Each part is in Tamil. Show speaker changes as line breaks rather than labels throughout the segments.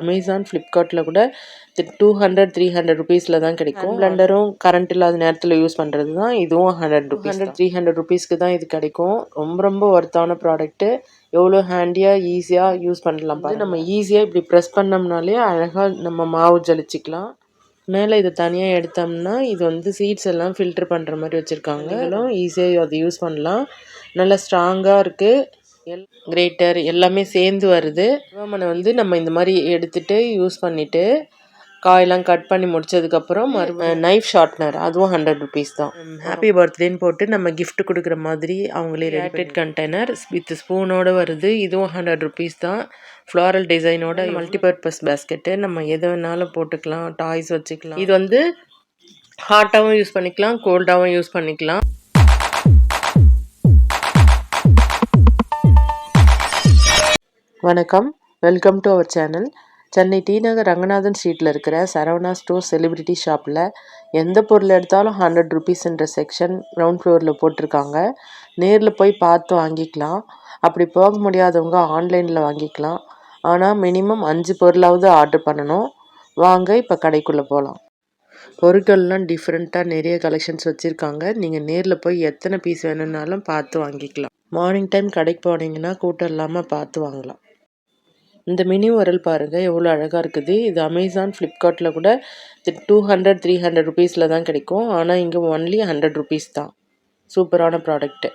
அமேசான் ஃப்ளிப்கார்ட்டில் கூட 200-300 ருபீஸில் தான் கிடைக்கும். பிளெண்டரும் கரண்ட் இல்லாத நேரத்தில் யூஸ் பண்ணுறது தான். இதுவும் 100-300 ருபீஸ்க்கு தான் இது கிடைக்கும். ரொம்ப ரொம்ப ஒர்த்தான ப்ராடக்ட்டு. எவ்வளோ ஹேண்டியாக ஈஸியாக யூஸ் பண்ணலாம். நம்ம ஈஸியாக இப்படி ப்ரெஸ் பண்ணோம்னாலே அழகாக நம்ம மாவு ஜலிச்சிக்கலாம். மேலே இதை தனியாக எடுத்தோம்னா இது வந்து சீட்ஸ் எல்லாம் ஃபில்டர் பண்ணுற மாதிரி வச்சுருக்காங்க. ஈஸியாக அதை யூஸ் பண்ணலாம். நல்லா ஸ்ட்ராங்காக இருக்குது. கிரேட்டர் எல்லாமே சேர்ந்து வருது. துவாமனை வந்து நம்ம இந்த மாதிரி எடுத்துகிட்டு யூஸ் பண்ணிவிட்டு காயெல்லாம் கட் பண்ணி முடிச்சதுக்கப்புறம் நைஃப் ஷார்ப்னர் அதுவும் 100 ருபீஸ் தான். ஹாப்பி பர்த்டேன்னு போட்டு நம்ம கிஃப்ட் கொடுக்குற மாதிரி அவங்களே ரேட்டட் கண்டெய்னர் வித் ஸ்பூனோடு வருது. இதுவும் 100 ருபீஸ் தான். ஃப்ளாரல் டிசைனோட மல்டிபர்பஸ் பேஸ்கெட்டு. நம்ம எதை வேணாலும் போட்டுக்கலாம், டாய்ஸ் வச்சுக்கலாம். இது வந்து ஹாட்டாகவும் யூஸ் பண்ணிக்கலாம், கோல்டாகவும் யூஸ் பண்ணிக்கலாம். வணக்கம், welcome to our channel. Chennai T Nagar Ranganathan ஸ்ட்ரீட்டில் இருக்கிற சரவணா ஸ்டோர் செலிபிரிட்டி ஷாப்பில் எந்த பொருள் எடுத்தாலும் 100 ருபீஸ்ன்ற செக்ஷன் கிரவுண்ட் ஃப்ளோரில் போட்டிருக்காங்க. நேரில் போய் பார்த்து வாங்கிக்கலாம். அப்படி போக முடியாதவங்க ஆன்லைனில் வாங்கிக்கலாம். ஆனால் மினிமம் 5 பொருளாவது ஆர்டர் பண்ணணும். வாங்க இப்போ கடைக்குள்ளே போகலாம். பொருட்கள்லாம் டிஃப்ரெண்ட்டாக நிறைய கலெக்ஷன்ஸ் வச்சுருக்காங்க. நீங்கள் நேரில் போய் எத்தனை பீஸ் வேணும்னாலும் பார்த்து வாங்கிக்கலாம். மார்னிங் டைம் கடைக்கு போனீங்கன்னா கூட்டம் இல்லாமல் பார்த்து வாங்கலாம். இந்த மினி உரல் பாருங்கள் எவ்வளோ அழகாக இருக்குது. இது அமேசான் ஃப்ளிப்கார்ட்டில் கூட 200-300 ருபீஸில் தான் கிடைக்கும். ஆனால் இங்கே ஒன்லி 100 ருபீஸ் தான். சூப்பரான ப்ராடக்ட்டு.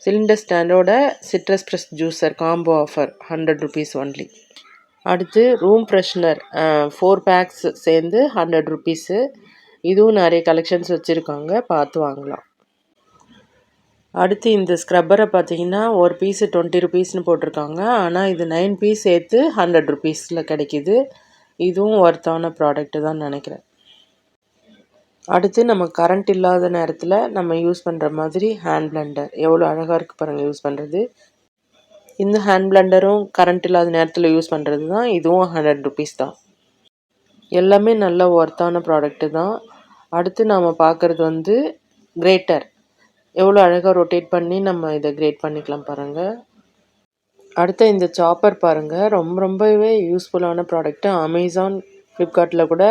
சிலிண்டர் ஸ்டாண்டோட citrus press juicer combo offer 100 rupees only. அடுத்து ரூம் ஃப்ரெஷ்னர் 4 பேக்ஸ் சேர்ந்து 100 ருபீஸு. இதுவும் நிறைய கலெக்ஷன்ஸ் வச்சுருக்காங்க, பார்த்து வாங்கலாம். அடுத்து இந்த ஸ்க்ரப்பரை பார்த்தீங்கன்னா ஒரு பீஸு 20 ருபீஸ்னு போட்டிருக்காங்க. ஆனால் இது 9 பீஸ் சேர்த்து 100 ருபீஸில் கிடைக்கிது. இதுவும் ஒர்த்தான ப்ராடக்ட்டு தான் நினைக்கிறேன். அடுத்து நம்ம கரண்ட் இல்லாத நேரத்தில் நம்ம யூஸ் பண்ணுற மாதிரி ஹேண்ட் பிளெண்டர் எவ்வளோ அழகாக இருக்குது பாருங்கள் யூஸ் பண்ணுறது. இந்த ஹேண்ட் பிளெண்டரும் கரண்ட் இல்லாத நேரத்தில் யூஸ் பண்ணுறது தான். இதுவும் 100 ருபீஸ் தான். எல்லாமே நல்ல ஒர்த்தான ப்ராடக்ட்டு தான். அடுத்து நாம் பார்க்குறது வந்து கிரேட்டர். எவ்வளோ அழகாக ரொட்டேட் பண்ணி நம்ம இதை கிரேட் பண்ணிக்கலாம் பாருங்கள். அடுத்து இந்த சாப்பர் பாருங்கள், ரொம்பவே யூஸ்ஃபுல்லான ப்ராடக்ட்டு. அமேசான் ஃப்ளிப்கார்ட்டில் கூட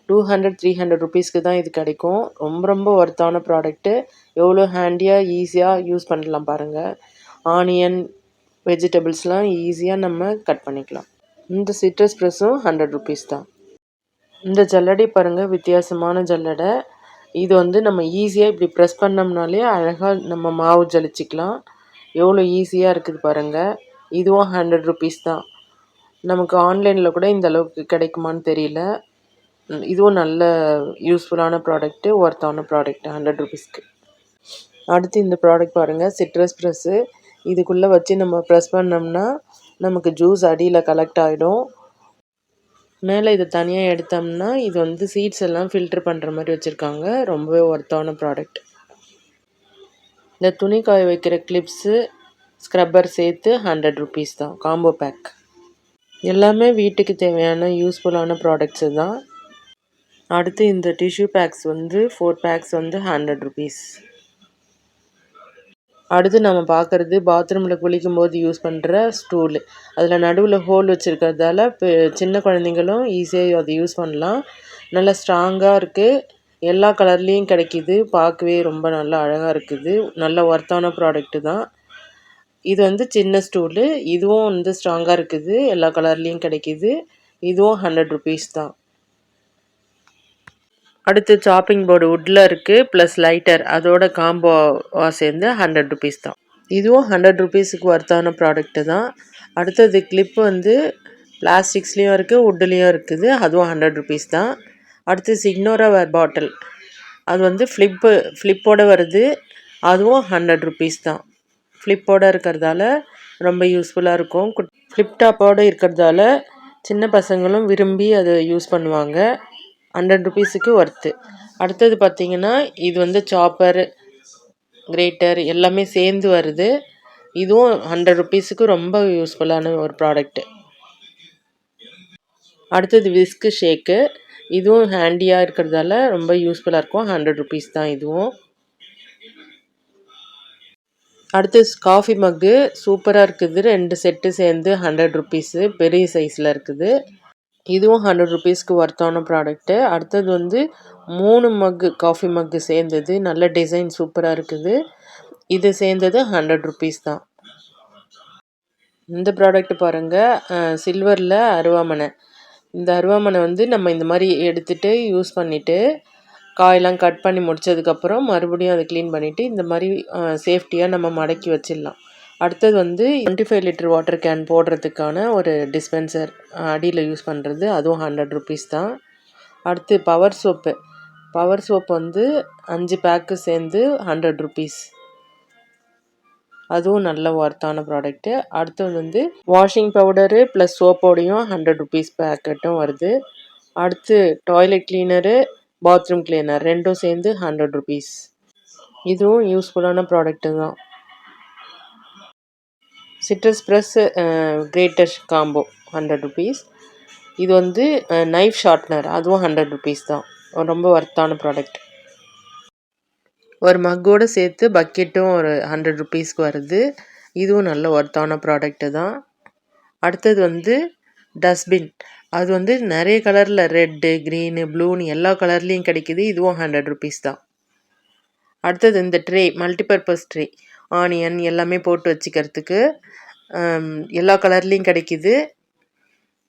200-300 ருபீஸ்க்கு தான் இது கிடைக்கும். ரொம்ப ஒர்த்தான ப்ராடக்ட்டு. எவ்வளோ ஹேண்டியாக ஈஸியாக யூஸ் பண்ணலாம் பாருங்கள். ஆனியன் வெஜிடபிள்ஸ்லாம் ஈஸியாக நம்ம கட் பண்ணிக்கலாம். இந்த சிட்ரஸ் ப்ரெஸ்ஸும் 100 ருபீஸ் தான். இந்த ஜல்லடை பாருங்கள், வித்தியாசமான ஜல்லடை. இது வந்து நம்ம ஈஸியாக இப்படி ப்ரெஸ் பண்ணோம்னாலே அழகாக நம்ம மாவு ஜலிச்சிக்கலாம். எவ்வளோ ஈஸியாக இருக்குது பாருங்கள். இதுவும் 100 ருபீஸ் தான். நமக்கு ஆன்லைனில் கூட இந்த அளவுக்கு கிடைக்குமான்னு தெரியல. இதுவும் நல்ல யூஸ்ஃபுல்லான ப்ராடக்ட்டு, ஒர்த்தான ப்ராடக்ட்டு 100 ருபீஸ்க்கு. அடுத்து இந்த ப்ராடக்ட் பாருங்கள், சிட்ரஸ் ப்ரெஸ்ஸு. இதுக்குள்ளே வச்சு நம்ம ப்ரெஸ் பண்ணோம்னா நமக்கு ஜூஸ் அடியில் கலெக்ட் ஆகிடும். மேலே இதை தனியாக எடுத்தோம்னா இது வந்து சீட்ஸ் எல்லாம் ஃபில்டர் பண்ணுற மாதிரி வச்சுருக்காங்க. ரொம்பவே ஒர்த்தான ப்ராடக்ட். இந்த துணி காய வைக்கிற கிளிப்ஸு ஸ்க்ரப்பர் சேர்த்து 100 ருபீஸ் தான். Combo back. எல்லாமே வீட்டுக்கு தேவையான யூஸ்ஃபுல்லான ப்ராடக்ட்ஸு தான். அடுத்து இந்த டிஷ்யூ பேக்ஸ் வந்து 4 பேக்ஸ் வந்து 100 ருபீஸ். அடுத்து நம்ம பார்க்குறது பாத்ரூமில் குளிக்கும்போது யூஸ் பண்ணுற ஸ்டூலு. அதில் நடுவில் ஹோல் வச்சுருக்கிறதால சின்ன குழந்தைங்களும் ஈஸியாக அதை யூஸ் பண்ணலாம். நல்லா ஸ்ட்ராங்காக இருக்குது. எல்லா கலர்லேயும் கிடைக்கிது. பார்க்கவே ரொம்ப நல்லா அழகாக இருக்குது. நல்ல ஒர்த்தான ப்ராடக்ட்டு தான். இது வந்து சின்ன ஸ்டூலு. இதுவும் வந்து ஸ்ட்ராங்காக இருக்குது. எல்லா கலர்லேயும் கிடைக்கிது. இதுவும் 100 ருபீஸ் தான். அடுத்து சாப்பிங் போர்டு வுட்டில் இருக்குது, ப்ளஸ் லைட்டர் அதோட காம்போவாக சேர்ந்து 100 ருபீஸ் தான். இதுவும் 100 ருபீஸுக்கு ஒர்த்தான ப்ராடக்ட்டு தான். அடுத்தது கிளிப்பு வந்து பிளாஸ்டிக்ஸ்லேயும் இருக்குது, வுட்லேயும் இருக்குது. அதுவும் 100 ருபீஸ் தான். அடுத்து சிக்னோரா வேர் பாட்டில். அது வந்து ஃப்ளிப்போடு வருது. அதுவும் 100 ருபீஸ் தான். ஃப்ளிப்போடு இருக்கிறதால ரொம்ப யூஸ்ஃபுல்லாக இருக்கும். ஃப்ளிப் டாப்போடு இருக்கிறதால சின்ன பசங்களும் விரும்பி அதை யூஸ் பண்ணுவாங்க. 100 ருபீஸுக்கு ஒர்த்து. அடுத்தது பார்த்திங்கன்னா இது வந்து சாப்பர், கிரேட்டர் எல்லாமே சேர்ந்து வருது. இதுவும் 100 ருபீஸுக்கு ரொம்ப யூஸ்ஃபுல்லான ஒரு ப்ராடக்ட்டு. அடுத்தது விஸ்கு ஷேக்கு. இதுவும் ஹேண்டியாக இருக்கிறதால ரொம்ப யூஸ்ஃபுல்லாக இருக்கும். 100 ருபீஸ் தான் இதுவும். அடுத்து காஃபி மக்கு சூப்பராக இருக்குது. 2 செட்டு சேர்ந்து 100 ருபீஸு. பெரிய சைஸில் இருக்குது. இதுவும் 100 ருபீஸ்க்கு ஒர்த்தான ப்ராடக்ட்டு. அடுத்தது வந்து 3 மக்கு காஃபி மக்கு சேர்ந்தது. நல்ல டிசைன் சூப்பராக இருக்குது. இது சேர்ந்தது 100 ருபீஸ் தான். இந்த ப்ராடக்ட் பாருங்கள், சில்வரில் அருவாமனை. இந்த அருவாமனை வந்து நம்ம இந்த மாதிரி எடுத்துகிட்டு யூஸ் பண்ணிவிட்டு காயெல்லாம் கட் பண்ணி முடித்ததுக்கப்புறம் மறுபடியும் அதை க்ளீன் பண்ணிவிட்டு இந்த மாதிரி சேஃப்டியாக நம்ம மடக்கி வச்சிடலாம். அடுத்தது வந்து 25 லிட்டர் வாட்டர் கேன் போடுறதுக்கான ஒரு டிஸ்பென்சர் அடியில் யூஸ் பண்ணுறது, அதுவும் 100 ருபீஸ் தான். அடுத்து பவர் சோப்பு வந்து 5 பேக்கு சேர்ந்து 100 ருபீஸ். அதுவும் நல்ல ஒர்த்தான ப்ராடக்ட்டு. அடுத்தது வந்து வாஷிங் பவுடரு ப்ளஸ் சோப்போடையும் 100 ருபீஸ் பேக்கெட்டும் வருது. அடுத்து டாய்லெட் கிளீனரு, பாத்ரூம் கிளீனர் ரெண்டும் சேர்ந்து 100 ருபீஸ். இதுவும் யூஸ்ஃபுல்லான ப்ராடக்ட்டு தான். Citrus press greater combo 100 rupees. இது வந்து நைஃப் ஷார்ப்னர், அதுவும் 100 ருபீஸ் தான். ரொம்ப ஒர்த்தான ப்ராடக்ட். ஒரு மக்கோடு சேர்த்து பக்கெட்டும் ஒரு 100 ருபீஸ்க்கு வருது. இதுவும் நல்ல ஒர்த்தான ப்ராடக்ட்டு தான். அடுத்தது வந்து டஸ்ட்பின். அது வந்து நிறைய கலரில் ரெட்டு, க்ரீனு, ப்ளூன்னு எல்லா கலர்லேயும் கிடைக்கிது. இதுவும் 100 ருபீஸ் தான். அடுத்தது இந்த ட்ரே, மல்டிபர்பஸ் ட்ரே, ஆனியன் எல்லாமே போட்டு வச்சுக்கிறதுக்கு எல்லா கலர்லேயும் கிடைக்கிது.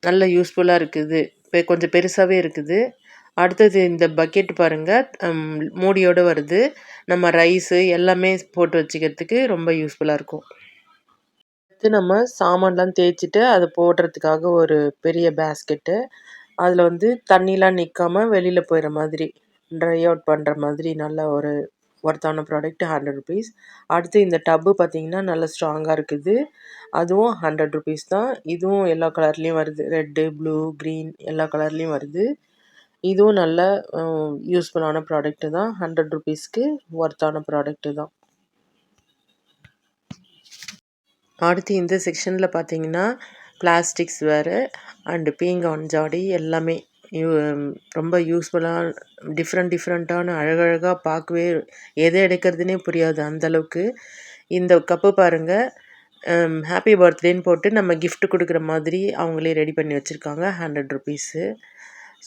நல்ல யூஸ்ஃபுல்லாக இருக்குது. இப்போ கொஞ்சம் பெருசாகவே இருக்குது. அடுத்தது இந்த பக்கெட் பாருங்கள், மூடியோடு வருது. நம்ம ரைஸு எல்லாமே போட்டு வச்சுக்கிறதுக்கு ரொம்ப யூஸ்ஃபுல்லாக இருக்கும். அடுத்து நம்ம சாமான்லாம் தேய்ச்சிட்டு அதை போடுறதுக்காக ஒரு பெரிய பேஸ்கெட்டு. அதில் வந்து தண்ணிலாம் நிற்காம வெளியில் போயிடுற மாதிரி, ட்ரை அவுட் பண்ணுற மாதிரி நல்ல ஒரு ஒர்த்தான ப்ராடக்ட் 100 ருபீஸ். அடுத்து இந்த டப்பு பார்த்திங்கன்னா நல்ல ஸ்ட்ராங்காக இருக்குது. அதுவும் 100 ருபீஸ் தான். இதுவும் எல்லா கலர்லேயும் வருது. ரெட்டு, ப்ளூ, க்ரீன் எல்லா கலர்லேயும் வருது. இதுவும் நல்ல யூஸ்ஃபுல்லான ப்ராடக்ட்டு தான். 100 ருபீஸ்க்கு ஒர்த்தான ப்ராடக்ட்டு தான். அடுத்து இந்த செக்ஷனில் பார்த்தீங்கன்னா பிளாஸ்டிக்ஸ் வேறு அண்டு பீங்கான் ஜாடி எல்லாமே ரொம்ப யூஸ்ஃபுல்லாக டிஃப்ரெண்ட்டான அழகழகாக பார்க்கவே எதை எடுக்கிறதுனே புரியாது அந்தளவுக்கு. இந்த கப்பு பாருங்கள், ஹாப்பி பர்த்டேன்னு போட்டு நம்ம gift கொடுக்குற மாதிரி அவங்களே ரெடி பண்ணி வச்சுருக்காங்க. 100 ருபீஸு.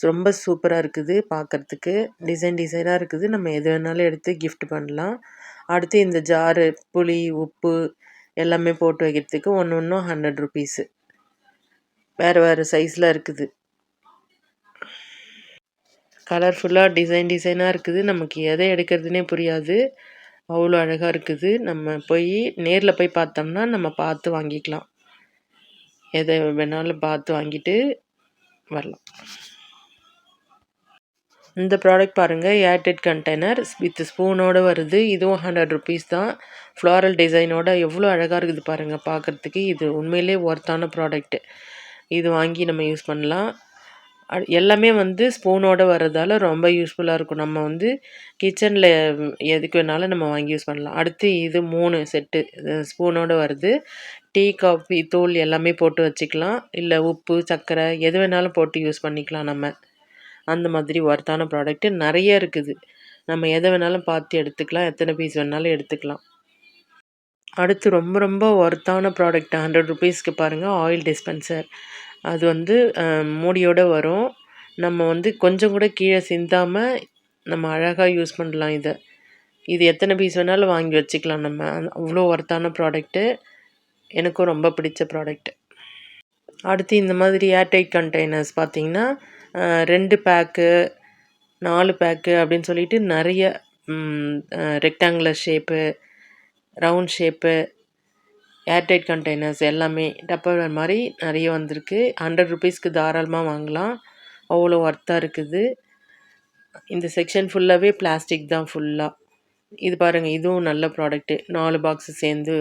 ரொம்ப சூப்பராக இருக்குது பார்க்குறதுக்கு. டிசைனாக இருக்குது. நம்ம எது வேணாலும் எடுத்து gift பண்ணலாம். அடுத்து இந்த ஜாரு, புளி, உப்பு எல்லாமே போட்டு வைக்கிறதுக்கு ஒன்றும் 100 ருபீஸு. வேறு சைஸில் இருக்குது. கலர்ஃபுல்லாக டிசைனாக இருக்குது. நமக்கு எதை எடுக்கிறதுனே புரியாது. அவ்வளோ அழகாக இருக்குது. நம்ம நேரில் போய் பார்த்தோம்னா நம்ம பார்த்து வாங்கிக்கலாம். எதை வேணாலும் பார்த்து வாங்கிட்டு வரலாம். இந்த ப்ராடக்ட் பாருங்கள், ஏர்டைட் கண்டெய்னர் வித் ஸ்பூனோடு வருது. இதுவும் 100 ருபீஸ் தான். ஃப்ளாரல் டிசைனோட எவ்வளோ அழகாக இருக்குது பாருங்கள் பார்க்குறதுக்கு. இது உண்மையிலே ஒர்த்தான ப்ராடக்ட்டு. இது வாங்கி நம்ம யூஸ் பண்ணலாம். எல்லாமே வந்து ஸ்பூனோடு வர்றதால ரொம்ப யூஸ்ஃபுல்லாக இருக்கும். நம்ம வந்து கிச்சனில் எதுக்கு வேணாலும் நம்ம வாங்கி யூஸ் பண்ணலாம். அடுத்து இது 3 செட்டு ஸ்பூனோடு வருது. டீ, காஃபி தூள் எல்லாமே போட்டு வச்சுக்கலாம். இல்லை உப்பு, சர்க்கரை எது வேணாலும் போட்டு யூஸ் பண்ணிக்கலாம் நம்ம. அந்த மாதிரி ஒர்த்தான ப்ராடக்ட்டு நிறைய இருக்குது. நம்ம எதை வேணாலும் பார்த்து எடுத்துக்கலாம். எத்தனை பீஸ் வேணாலும் எடுத்துக்கலாம். அடுத்து ரொம்ப ஒர்த்தான ப்ராடக்ட் 100 ருபீஸ்க்கு பாருங்கள், ஆயில் டிஸ்பென்சர். அது வந்து மூடியோடு வரும். நம்ம வந்து கொஞ்சம் கூட கீழே சிந்தாமல் நம்ம அழகாக யூஸ் பண்ணலாம் இதை. இது எத்தனை பீஸ் வேணாலும் வாங்கி வச்சுக்கலாம் நம்ம. அவ்வளோ ஒர்த்தான ப்ராடக்ட்டு. எனக்கும் ரொம்ப பிடிச்ச ப்ராடக்ட்டு. அடுத்து இந்த மாதிரி ஏர்டைட் கண்டெய்னர்ஸ் பார்த்திங்கன்னா 2 பேக்கு, 4 பேக்கு அப்படின்னு சொல்லிட்டு நிறைய rectangular shape, round shape, airtight containers எல்லாமே டப்பர்வேர் மாதிரி நிறைய வந்திருக்கு. 100 ருபீஸ்க்கு தாராளமாக வாங்கலாம். அவ்வளோ ஒர்த்தாக இருக்குது. இந்த செக்ஷன் ஃபுல்லாகவே பிளாஸ்டிக் தான் ஃபுல்லாக. இது பாருங்கள், இதுவும் நல்ல ப்ராடக்ட்டு. 4 பாக்ஸு சேர்ந்து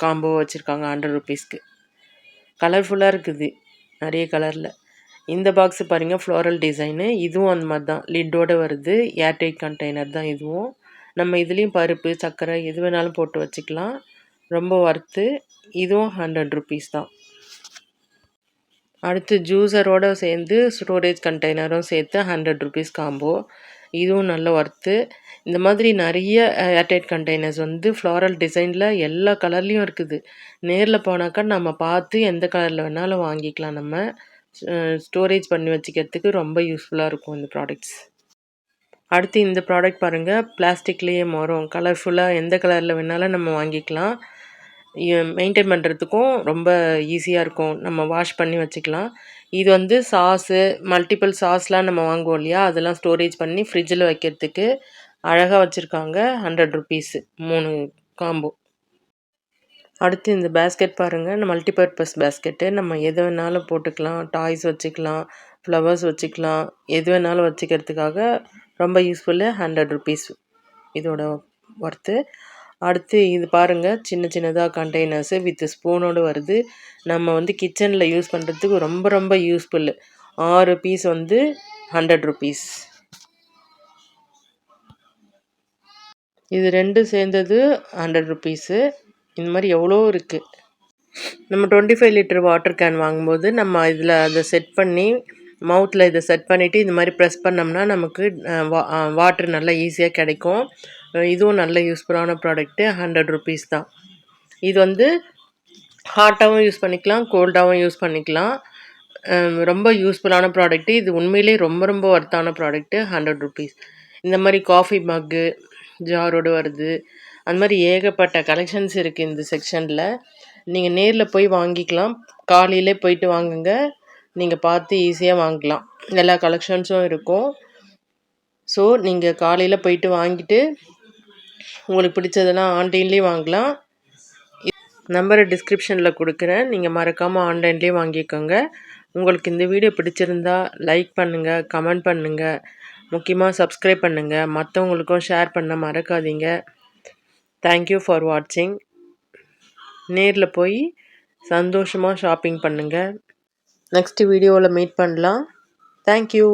காம்போ வச்சுருக்காங்க 100 ருபீஸ்க்கு. கலர்ஃபுல்லாக இருக்குது, நிறைய கலரில். இந்த பாக்ஸு பாருங்கள், ஃப்ளோரல் டிசைனு. இதுவும் அந்த மாதிரி தான், லிட்டோடு வருது. ஏர்டைட் கண்டெய்னர் தான் இதுவும். நம்ம இதுலேயும் பருப்பு, சர்க்கரை எது வேணாலும் போட்டு வச்சுக்கலாம். ரொம்ப ஒர்த்து. இதுவும் 100 ருபீஸ் தான். அடுத்து ஜூஸரோடு சேர்ந்து ஸ்டோரேஜ் கண்டெய்னரும் சேர்த்து 100 ருபீஸ் காம்போ. இதுவும் நல்ல ஒர்த்து. இந்த மாதிரி நிறைய ஏர்டைட் கண்டெய்னர்ஸ் வந்து ஃப்ளாரல் டிசைனில் எல்லா கலர்லேயும் இருக்குது. நேரில் போனாக்கா நம்ம பார்த்து எந்த கலரில் வேணாலும் வாங்கிக்கலாம் நம்ம. ஸ்டோரேஜ் பண்ணி வச்சுக்கிறதுக்கு ரொம்ப யூஸ்ஃபுல்லாக இருக்கும் இந்த ப்ராடக்ட்ஸ். அடுத்து இந்த ப்ராடக்ட் பாருங்கள், பிளாஸ்டிக்லேயே வரும். கலர்ஃபுல்லாக எந்த கலரில் வேணாலும் நம்ம வாங்கிக்கலாம். மெயின்டைன் பண்ணுறதுக்கும் ரொம்ப ஈஸியாக இருக்கும். நம்ம வாஷ் பண்ணி வச்சுக்கலாம். இது வந்து சாஸு, மல்டிபிள் சாஸ்லாம் நம்ம வாங்குவோம் இல்லையா, அதெல்லாம் ஸ்டோரேஜ் பண்ணி ஃப்ரிட்ஜில் வைக்கிறதுக்கு அழகாக வச்சுருக்காங்க. 100 ருபீஸு 3 காம்போ. அடுத்து இந்த பேஸ்கெட் பாருங்கள், மல்டிபர்பஸ் பேஸ்கெட்டு. நம்ம எது வேணாலும் போட்டுக்கலாம். டாய்ஸ் வச்சுக்கலாம், ஃப்ளவர்ஸ் வச்சுக்கலாம், எது வேணாலும் வச்சுக்கிறதுக்காக ரொம்ப யூஸ்ஃபுல்லு. 100 ருபீஸ் இதோட ஒர்த்து. அடுத்து இது பாருங்கள், சின்ன சின்னதாக கண்டெய்னர்ஸு வித் ஸ்பூனோடு வருது. நம்ம வந்து கிச்சனில் யூஸ் பண்ணுறதுக்கு ரொம்ப ரொம்ப யூஸ்ஃபுல்லு. 6 பீஸ் வந்து 100 ருபீஸ். இது 2 சேர்ந்தது 100 ருபீஸு. இந்த மாதிரி எவ்வளோ இருக்குது. நம்ம 25 லிட்டர் வாட்டர் கேன் வாங்கும்போது நம்ம இதில் அதை செட் பண்ணி மவுத்தில் இதை செட் பண்ணிவிட்டு இந்த மாதிரி ப்ரெஸ் பண்ணோம்னா நமக்கு வாட்டர் நல்லா ஈஸியாக கிடைக்கும். இதுவும் நல்ல யூஸ்ஃபுல்லான ப்ராடக்ட்டு. 100 ருபீஸ் தான். இது வந்து ஹாட்டாகவும் யூஸ் பண்ணிக்கலாம், கோல்டாகவும் யூஸ் பண்ணிக்கலாம். ரொம்ப யூஸ்ஃபுல்லான ப்ராடக்ட்டு. இது உண்மையிலே ரொம்ப ரொம்ப ஒர்த்தான ப்ராடக்ட்டு. 100 ருபீஸ். இந்த மாதிரி காஃபி மக்கு ஜாரோடு வருது. அந்த மாதிரி ஏகப்பட்ட கலெக்ஷன்ஸ் இருக்குது இந்த செக்ஷனில். நீங்கள் நேரில் போய் வாங்கிக்கலாம். காலையிலே போயிட்டு வாங்குங்க, நீங்கள் பார்த்து ஈஸியாக வாங்கலாம். எல்லா கலெக்ஷன்ஸும் இருக்கும். ஸோ நீங்கள் காலையில் போயிட்டு வாங்கிட்டு உங்களுக்கு பிடிச்சதெல்லாம் ஆன்லைன்லேயே வாங்கலாம். நம்பரை டிஸ்கிரிப்ஷனில் கொடுக்குறேன், நீங்கள் மறக்காமல் ஆன்லைன்லேயே வாங்கிக்கோங்க. உங்களுக்கு இந்த வீடியோ பிடிச்சிருந்தா லைக் பண்ணுங்கள், கமெண்ட் பண்ணுங்கள், முக்கியமாக சப்ஸ்கிரைப் பண்ணுங்கள், மற்றவங்களுக்கும் ஷேர் பண்ண மறக்காதீங்க. தேங்க்யூ ஃபார் வாட்சிங். நேரில் போய் சந்தோஷமாக ஷாப்பிங் பண்ணுங்கள். நெக்ஸ்ட் வீடியோவில் மீட் பண்ணலாம். தேங்க்யூ.